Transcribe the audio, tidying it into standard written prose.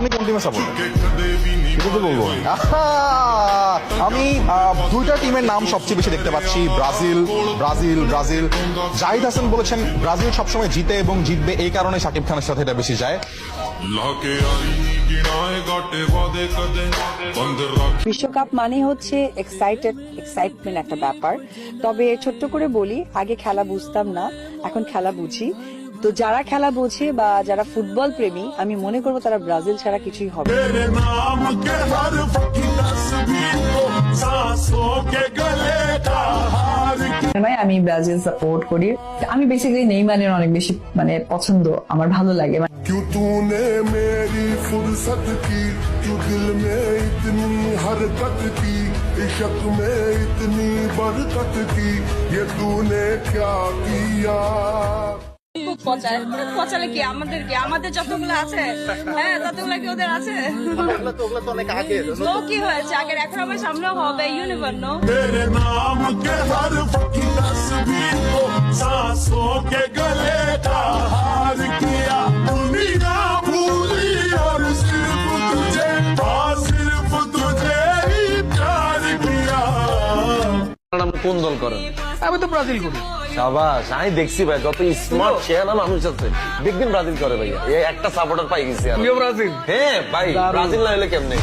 আপনি কোন টিমে সাপোর্ট এটা তো বলবো আমি দুইটা টিমের নাম সবচেয়ে বেশি দেখতে পাচ্ছি, Brazil Brazil Brazil. Zahid Hasan বলেছেন ব্রাজিল সবসময় জিতে এবং জিতবে, এই কারণে শাকিব খানের সাথে এটা বেশি যায়। বিশ্বকাপ মানে হচ্ছে এক্সাইটমেন্ট একটা ব্যাপার। তবে ছোট্ট করে বলি, আগে খেলা বুঝতাম না, এখন খেলা বুঝি। তো যারা খেলা বোঝে বা যারা ফুটবল প্রেমী, আমি মনে করবো তারা ব্রাজিল ছাড়া কিছুই হবে না। আমি ব্রাজিল সাপোর্ট করি। আমি বেসিক্যালি নেইমারের অনেক বেশি পছন্দ, আমার ভালো লাগে। क्यों तूने मेरी फुर्सत की, क्यों दिल में इतनी हरकत की, इश्क में इतनी बरकत की, ये तूने क्या किया। পচালে কি আমাদের যতগুলো আছে, হ্যাঁ ততগুলো কি ওদের আছে? কি হয়েছে আগের, এখন আমার সামনে হবে, ইউনিভার নো। मेरे नाम के हर फकी तस्वीर को सांसों के गले का हार किया, दुनिया भूली और सिर्फ तुझे, सिर्फ तुझे ही प्यार किया। কোন দল করেন? আমি তো ব্রাজিল করি। সাবাস, আমি দেখছি ভাই যত স্মার্ট শেয়ানা মানুষ আছে দেখবেন ব্রাজিল করে ভাইয়া। এই একটা সাপোর্টার পাই গেছি। ব্রাজিল? হ্যাঁ ভাই, ব্রাজিল না হলে কেমনে।